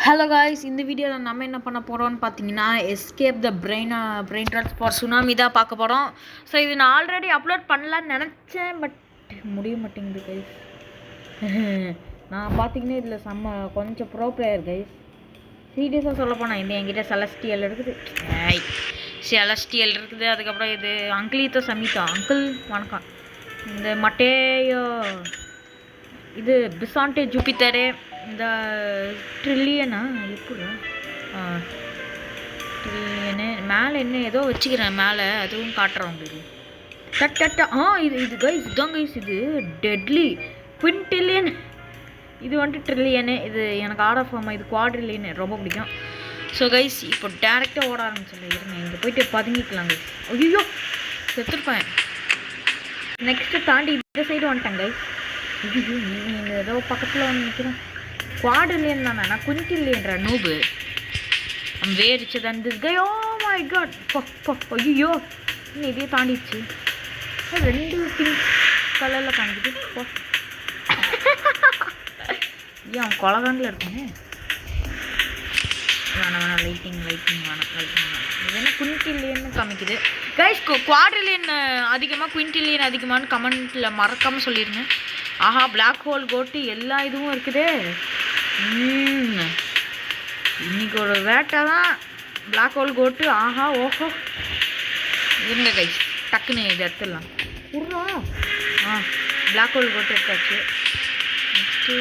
Hello guys, இந்த வீடியோவில் நம்ம என்ன பண்ண போகிறோம்னு பார்த்தீங்கன்னா escape the brain ட்ராட்ஸ் for tsunami தான் பார்க்க போகிறோம். ஸோ இது நான் ஆல்ரெடி அப்லோட் பண்ணலான்னு நினச்சேன், பட் முடிய மாட்டேங்குது கைஸ். நான் பார்த்தீங்கன்னா இதில் கொஞ்சம் ப்ரோ பிளேயர் கைஸ். சீரியஸாக சொல்ல போனால் இது என்கிட்ட செலஸ்டியல் இருக்குது, அதுக்கப்புறம் இது அங்கிலீத்தோ சமிதா அங்கிள் வணக்கம். இந்த மட்டேயோ இது பிசாண்டே ஜூபிட்டரு, இந்த ட்ரில்லியனா எப்படி ட்ரில்லியனு மேலே என்ன ஏதோ வச்சுக்கிறேன் மேலே, அதுவும் காட்டுறேன் உங்களுக்கு. இது கைஸ் இதுதான் கைஸ், இது டெட்லி குவின்டில்லியன், இது வந்துட்டு ட்ரில்லியனு, இது எனக்கு ஆர்டர் ஃபார்மா, இது குவாட்ரில்லியனு ரொம்ப பிடிக்கும். ஸோ கைஸ் இப்போ டேரெக்டாக ஓட ஆரம்பிச்சிடல, இருங்க இங்கே போயிட்டு பதுங்கிக்கலாம் கைஸ். ஐயோ செத்துருப்பேன். நெக்ஸ்ட்டு தாண்டி இந்த சைடு வந்துட்டேன் கைஸ். ஐயோ இந்த ஏதோ பக்கத்தில் வந்து நிற்கிறேன். குவாட்ரில்லியன் தானே, நான் குவின்டில்லியன்ற நூபு. I'm way richer than this guy. Oh my god. ஐயோ இன்னும் இதையே தாண்டிடுச்சு. ரெண்டு பிங்க் கலரில் காணிக்குது. ஏன் அவன் கொலகாண்டில் இருக்கானே. வேணாம் லைட்டிங் வேணாம். இது என்ன குவின்டில்லியன்னு காமிக்குது கைஸ். குவாட்ரில்லியன் அதிகமாக குவின்டில்லியன் அதிகமானு கமெண்ட்டில் மறக்காமல் சொல்லிடுங்க. ஆஹா பிளாக் ஹோல் கோட்டு எல்லா இதுவும் இருக்குது. இன்னைக்கு ஒரு வேட்டை தான் பிளாக் ஹோல் கோட்டு. ஆஹா ஓஹோ இருங்க கைஸ், டக்குன்னு இது எடுத்துடலாம். பிளாக் ஹோல் கோட்டு எடுத்தாச்சு. நெக்ஸ்ட்டு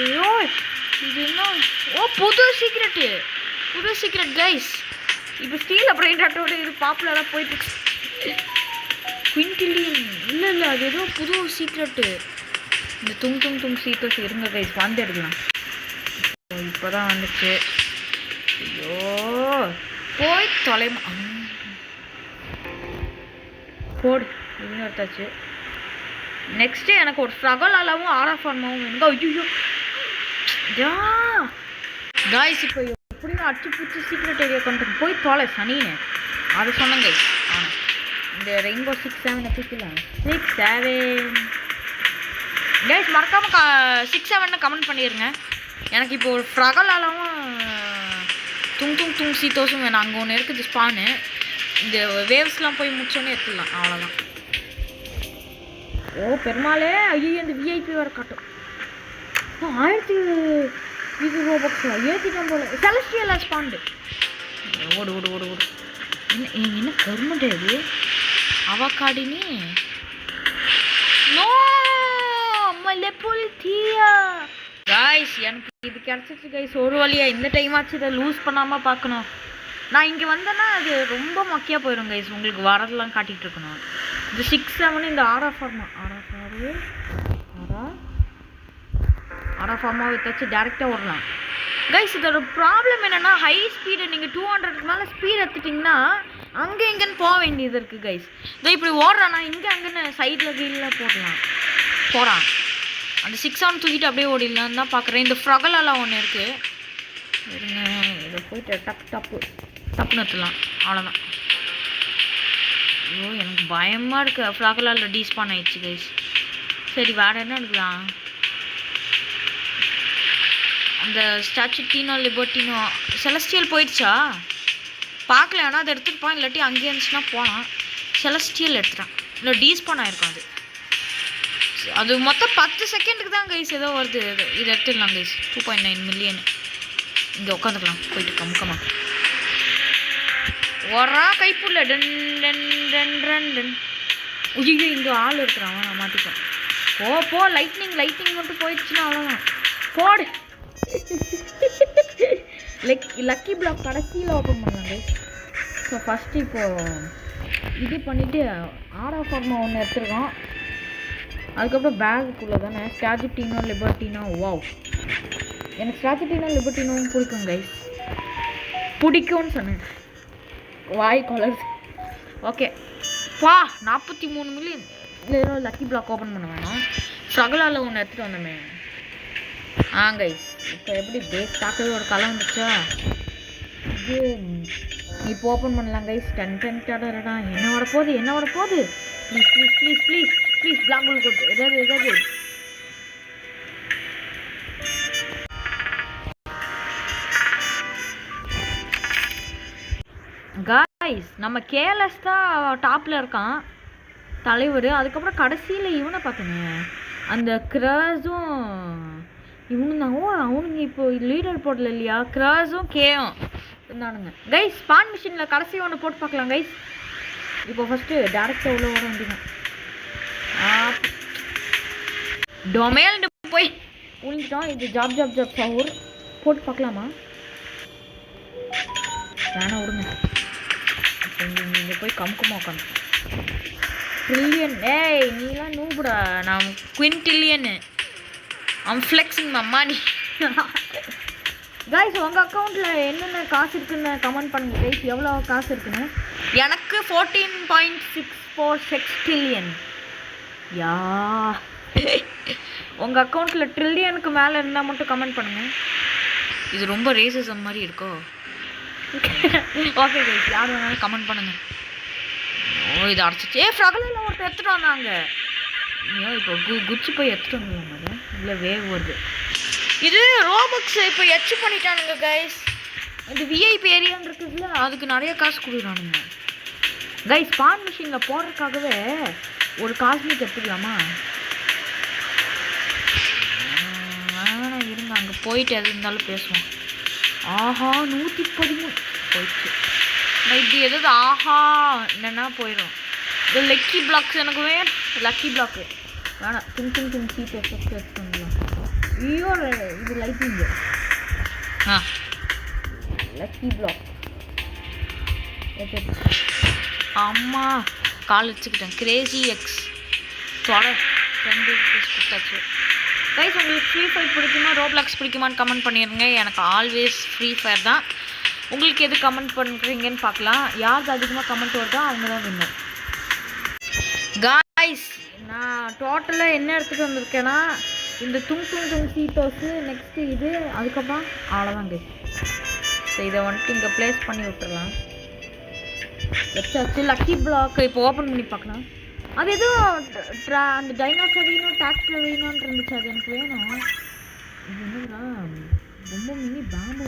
இது இன்னும் புது சீக்ரெட் கைஸ். இப்போ ஸ்டீல் அப்புறம் ட்ராட்டோட இது பாப்புலராக போயிட்டு குவின்டில்லியன் இல்லை அது ஏதோ புது சீக்ரெட்டு. இந்த துங் சீட்டோஸ் இருங்க கைஸ், வந்து எடுக்கலாம். இப்போ தான் வந்துச்சு. ஐயோ போய் தொலைமா போடு இன்னும் எடுத்தாச்சு. நெக்ஸ்ட்டு எனக்கு ஒரு ஸ்ட்ரகல் அளவும் ஆர்ஆர் ஃபார்மாவும் வேணுங்க. ஐயோ காய்ஸ் இப்போ எப்படியும் அடிச்சு பிடிச்சி சீக்ரெட் ஏரியா கொண்டு போய் தொலை சனின்னு அதை சொன்னேன் கைஸ். ஆனால் இந்த ரெயின்போ 6-7 எப்பிக்கலாம் 6-7 கைஸ் மறக்காமல் 6-7 கமெண்ட் பண்ணிடுங்க. எனக்கு இப்போ ஒரு ஃப்ரகலாலும் துங் சீத்தோஸும் வேணும். அங்கே ஒன்று இருக்குது ஸ்பானு. இந்த வேவ்ஸ்லாம் போய் முடிச்சோன்னே எடுத்துடலாம், அவ்வளோதான். பெருமாளே ஐயோ இந்த விஐபி வர காட்டும். 1000 ரூபாய் ஏற்றிட்டோம் போல. செலஸ்டியல் ஸ்பாண்டு ஓடு என்ன கவர்மெண்ட் அது அவகாடினி நோ மல்லேபுல்தியா காய்ஸ். எனக்கு இது கிடச்சிச்சு கைஸ் ஒரு வழியாக. இந்த டைம் ஆச்சு இதை லூஸ் பண்ணாமல் பார்க்கணும். நான் இங்கே வந்தேன்னா அது ரொம்ப மொக்கையாக போயிடும் கைஸ். உங்களுக்கு வரதெல்லாம் காட்டிகிட்டு இருக்கணும். இது 6-7 இந்த ஆர்ஆர் ஃபார்மா வித்தாச்சு டேரெக்டாக ஓடலாம் கைஸ். இதோட ப்ராப்ளம் என்னென்னா ஹை ஸ்பீடு. நீங்கள் 200 மேலே ஸ்பீட் எடுத்துட்டிங்கன்னா அங்கே இங்கேன்னு போக வேண்டியது இருக்குது கைஸ். இதை இப்படி ஓடுறானா இங்கே அங்கேன்னு சைடில் கீழே போகிறான். அந்த 6-7 தூக்கிட்டு அப்படியே ஓடிடலான்னு தான் பார்க்குறேன். இந்த ஃப்ரகலெல்லாம் ஒன்று இருக்குது, இருங்க இதை போயிட்டு டப்பு நிறுத்தலாம், அவ்வளோதான். ஐயோ எனக்கு பயமாக இருக்குது. ஃப்ரகலால் டீஸ்பான் ஆயிடுச்சு கைஸ். சரி வேறு என்ன எடுக்கலாம்? அந்த ஸ்டாச்சு டீனோ லிபர்ட்டினோ செலஸ்டியல் போயிடுச்சா பார்க்கல. ஆனால் அதை எடுத்துகிட்டு இல்லாட்டி அங்கேயே இருந்துச்சுன்னா போகலாம். செலஸ்டியல் எடுத்துட்டான், இல்லை டீஸ்பான் ஆகிருக்கும். அது மொத்தம் 10 செகண்டுக்கு தான் கைஸ் ஏதோ வருது. இது எடுத்துடலாம் கைஸ். 2.9 மில்லியன். இங்கே உட்காந்துக்கலாம் போயிட்டு கமுக்கமா ஒரா கைப்புள்ள டன் டன் டன் டன் டன். ஐயோ இங்கே ஆள் இருக்கிறான், நான் மாட்டிப்பேன். போ லைட்னிங் மட்டும் போயிடுச்சுன்னா அவ்வளோதான். போடு லக்கி பிளாக் கடைசியில் ஓப்பன் பண்ணலாம் கைஸ். ஸோ ஃபஸ்ட்டு இப்போது இது பண்ணிவிட்டு ஆர்ஆர் ஃபார்மா ஒன்று எடுத்துருக்கோம். அதுக்கப்புறம் பேகுக்குள்ளே தானே ஸ்டாச்சுட்டினோ லிபர்ட்டினோ. வாவ் எனக்கு ஸ்டாச்சுட்டினோ லிபர்ட்டினோவும் பிடிக்கும் கைஸ். பிடிக்கும்னு சொன்னேன், வாய் கலர்ஸ். ஓகே 43 மில்லியன் ஏதோ லக்கி பிளாக் ஓப்பன் பண்ண வேணாம். ஸ்ட்ரகலால் ஒன்று எடுத்துகிட்டு வந்தோமே. கைஸ் இப்போ எப்படி பேஸ் பார்க்கவே ஒரு கலை வந்துச்சா. இது இப்போ ஓப்பன் பண்ணலாம் கைஸ். டடா என்ன வரப்போகுது ப்ளீஸ் பிளாக் ஹோல் கோட் ஏதாவது கைஸ் நம்ம கேஎல்எஸ் தான் டாப்பில் இருக்கான் தலைவர். அதுக்கப்புறம் கடைசியில் இவனை பார்த்தேங்க, அந்த கிராஸும் இவனு தான். அவனுங்க இப்போ லீடர் போடல இல்லையா, கிராஸும் கேயும் இருந்தானுங்க கைஸ். ஸ்பான் மிஷினில் கடைசி ஒன்று போட்டு பார்க்கலாம் கைஸ். இப்போ ஃபஸ்ட்டு டேரெக்டாக உள்ள வர வேண்டியதான். டொமேல் போய் உழுந்துட்டோம். இது ஜாப் ஜாப் ஜாப் சவுர் போட்டு பார்க்கலாமா? வேணா விடுங்க. இங்கே போய் கமுக்குமா உட்காந்து ட்ரில்லியன். ஏய் நீலாம் நூபுடா, நான் quintillion. I'm flexing my money. Guys உங்கள் அக்கௌண்ட்டில் என்னென்ன காசு இருக்குன்னு கமெண்ட் பண்ணுங்க கைஸ். எவ்வளோ காசு இருக்குன்னு. எனக்கு 14.646 ட்ரில்லியன். யா உங்கள் அக்கௌண்ட்டில் ட்ரில்லியனுக்கு மேலே இருந்தால் மட்டும் கமெண்ட் பண்ணுங்கள். இது ரொம்ப ரேசிசம் மாதிரி இருக்கோ? ஓகே கைஸ், யார் வேணாலும் கமெண்ட் பண்ணுங்கள். ஓ இது அடைச்சிச்சு. ஃப்ரகலில் ஒருத்தர் எடுத்துகிட்டு வந்தாங்க. ஏன் இப்போ குச்சி போய் எடுத்துகிட்டு வந்துடுவாங்க. இல்லை வேவ் வருது. இது ரோபக்ஸ் இப்போ எச்சு பண்ணிட்டானுங்க கைஸ். இது விஐபி ஏரியான்னு இருக்குதுல, அதுக்கு நிறைய காசு கொடுக்குறானுங்க கைஸ். ஸ்பான் மிஷினில் போடுறதுக்காகவே ஒரு காஸ்மிக் எடுத்துக்கலாமா? இருங்க, அங்கே போயிட்டு எது இருந்தாலும் பேசுவோம். ஆஹா 113 போயிடுச்சு. நான் இப்படி எதாவது ஆஹா என்னென்னா போயிடும். இது லக்கி பிளாக்ஸ் எனக்கு வேணும். லக்கி பிளாக்கு வேணாம். திங் சீட் எஃபெக்ட் எடுத்துக்கலாம். ஐயோ இது லைட்டிங்கு. லக்கி பிளாக் அம்மா கால் வச்சுக்கிட்டேன். கிரேசி எக்ஸ் தொட 2 கொடுத்தாச்சு கைஸ். உங்களுக்கு ஃப்ரீ ஃபயர் பிடிக்குமா ரோப்ளாக்ஸ் பிடிக்குமான்னு கமெண்ட் பண்ணிடுங்க. எனக்கு ஆல்வேஸ் ஃப்ரீ ஃபயர் தான். உங்களுக்கு எது கமெண்ட் பண்ணுறீங்கன்னு பார்க்கலாம். யாருக்கு அதிகமாக கமெண்ட் வருதோ அவங்க தான் வின்னர் கைஸ். நான் டோட்டலாக என்ன எடுத்துகிட்டு வந்திருக்கேன்னா, இந்த துங் சீட்டோஸு, நெக்ஸ்ட்டு இது, அதுக்கப்புறம் அவ்வளோதான் கைஸ். ஸோ இதை வந்துட்டு இங்கே ப்ளேஸ் பண்ணி விட்டுடலாம். வச்சாச்சு. லக்கி பிளாக் இப்போ ஓப்பன் பண்ணி பார்க்கலாம். அது எதுவும் அந்த டைனோசர் வேணும், டிராக்டர் வேணும்னு இருந்துச்சு. அது எனக்கு வேணும். இது என்னடா ரொம்ப மினி பாம்பு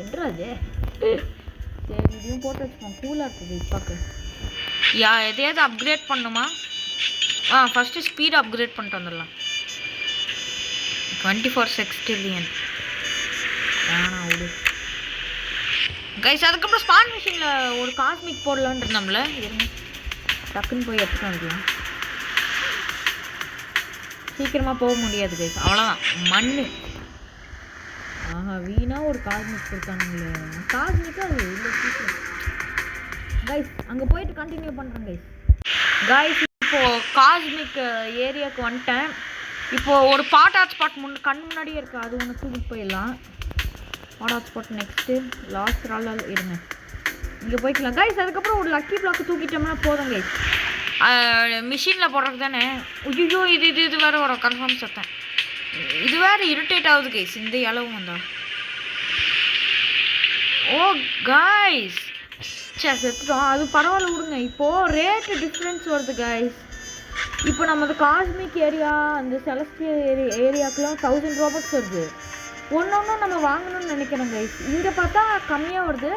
என்றது. சரி இதையும் போட்டு வச்சுப்போம். கூலாக இருக்குது பார்க்க. எதையாவது அப்கிரேட் பண்ணுமா? ஃபஸ்ட்டு ஸ்பீட் அப்கிரேட் பண்ணிட்டு வந்துடலாம். 24 ட்ரில்லியன் வேணாம் விடு கைஸ். அதுக்கப்புறம் ஸ்பான் மிஷினில் ஒரு காஸ்மிக் போடலான்னு இருந்தோம்ல, இருங்க டக்குன்னு போய் எடுத்துகிட்டு வந்துடலாம். சீக்கிரமாக போக முடியாது கைஸ், அவ்வளோதான் மண். ஆஹா வீணாக ஒரு காஸ்மிக் கொடுத்தானுங்களே. காஸ்மிக்காக அது இல்லை சீக்கிரம் கைஸ். அங்கே போயிட்டு கண்டினியூ பண்ணுறேன் கைஸ். கைஸ் இப்போது காஸ்மிக் ஏரியாவுக்கு வந்துட்டேன். இப்போது ஒரு ஹாட் ஸ்பாட் கண் முன்னாடியே இருக்குது. அது ஒன்று தூக்கிட்டு போயிடலாம். ஹாட் ஸ்பாட் நெக்ஸ்ட்டு லாஸ்ட் ரால் இருங்க, இங்கே போய்க்கலாம் கைஸ். அதுக்கப்புறம் ஒரு லக்கி பிளாக் தூக்கிட்டோம்னா போதும் கைஸ். மிஷினில் போடுறது தானே. ஐயோ இது வேறு வரும் கன்ஃபார்ம் சத்தம். இது வேறு இரிட்டேட் ஆகுது கைஸ் இந்த அளவும் வந்தா. ஓ கைஸ் செத்துட்டோம். அது பரவாயில்ல விடுங்க. இப்போது ரேட்டு டிஃப்ரென்ஸ் வருது கைஸ். இப்போ நமது காஸ்மிக் ஏரியா அந்த செலஸ்டியல் ஏரியாவுக்குலாம் 1000 ரோபக்ஸ் வருது. ஒன்று நம்ம வாங்கணும்னு நினைக்கிறோம் கைஸ். இங்கே பார்த்தா கம்மியாக வருது,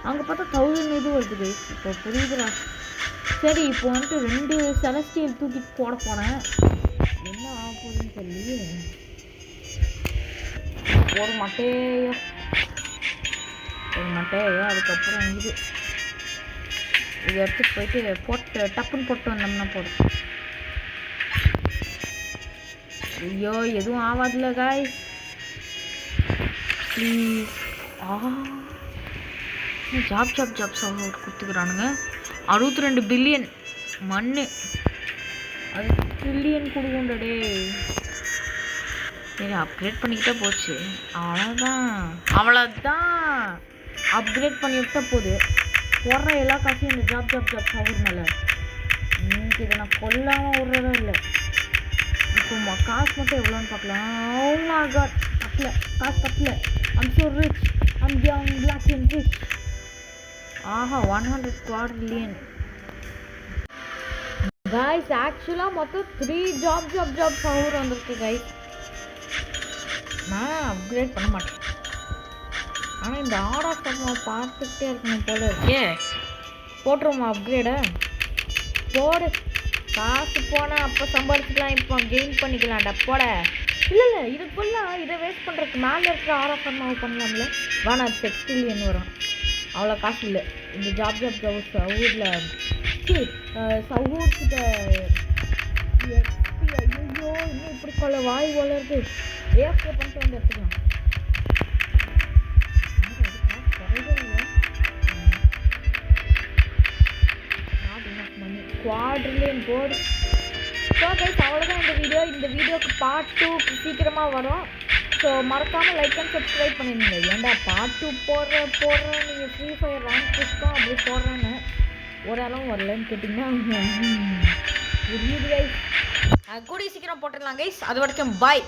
அங்கே பார்த்தா 1000 இது வருது கைஸ். இப்போ புரியுதுடா. சரி இப்போ வந்துட்டு 2 செலஸ்டியல் தூக்கிட்டு போட போனேன். என்ன ஆக போகுதுன்னு சொல்லி ஒரு மட்டையோ அதுக்கப்புறம் இது எடுத்துட்டு போயிட்டு போட்டு டப்புன்னு போட்டு வந்தோம்னா போதும். ஐயோ எதுவும் ஆகாதுல்ல காய்ஸ் ப்ளீஸ். ஜாப் கொடுத்துக்கிறானுங்க. 62 பில்லியன் மண். அது ட்ரில்லியன் கொடுக்குண்டே. சரி அப்கிரேட் பண்ணிக்கிட்டே போச்சு. அவ்வளோதான் அப்கிரேட் பண்ணி விட்டா போகுது. போடுற எல்லா காசையும் இந்த ஜாப் ஆகுறதுனால இன்னைக்கு இதை நான் கொல்லாமல் விட்றதா இல்லை. இப்போ காசு மட்டும் எவ்வளோன்னு பார்க்கலாம். ஓ மை காட் பத்தல, காசு பத்தல. I'm so rich, I'm young black and rich. ஆஹா 100 குவாட்ரில்லியன் கைஸ். ஆக்சுவலாக மொத்தம் 3 ஜாப் பவர் வந்திருக்கு கைஸ். நான் அப்கிரேட் பண்ண மாட்டேன். ஆனால் இந்த ஆர்டர் நம்ம பார்த்துக்கிட்டே இருக்கணும் போல இருக்கே. போட்டுருமா அப்கிரேடை? போடு. காசு போனால் அப்போ சம்பாதிச்சிக்கலாம், இப்போ கெயின் பண்ணிக்கலாம்டா போட. இல்லை இதுக்குள்ள இதை வேஸ்ட் பண்ணுறதுக்கு மேலே இருக்கிற ஆர்டர் பண்ணாமல் பண்ணலாம்ல. வேணா அது 6 மில்லியன் வரும், அவ்வளோ காசு இல்லை. இந்த ஜாப் சவுூரில் சவுூர்கிட்ட ஐயோ இன்னும் இப்படி கொள்ள வாய் வளருது. ஏஃப்கே பண்ணிட்டு வந்து எடுத்துக்கலாம். குவாட்ரில்லியன் போடு. ஸோ கைஸ் அவ்வளோதான் இந்த வீடியோக்கு பார்ட் 2 சீக்கிரமாக வரும். ஸோ மறக்காமல் லைக் அண்ட் சப்ஸ்கிரைப் பண்ணிடுங்க. ஏன்டா பார்ட் 2 போடுறேன் நீங்கள் ஃப்ரீ ஃபயர் ரேங்க் புஷ்டம் அப்படி போடுறேன்னு ஒரு அளவும் வரலன்னு கேட்டிங்கன்னா புரியுது கைஸ். கூடிய சீக்கிரம் போட்டுடலாம் கைஸ். அது வரைக்கும் பாய்.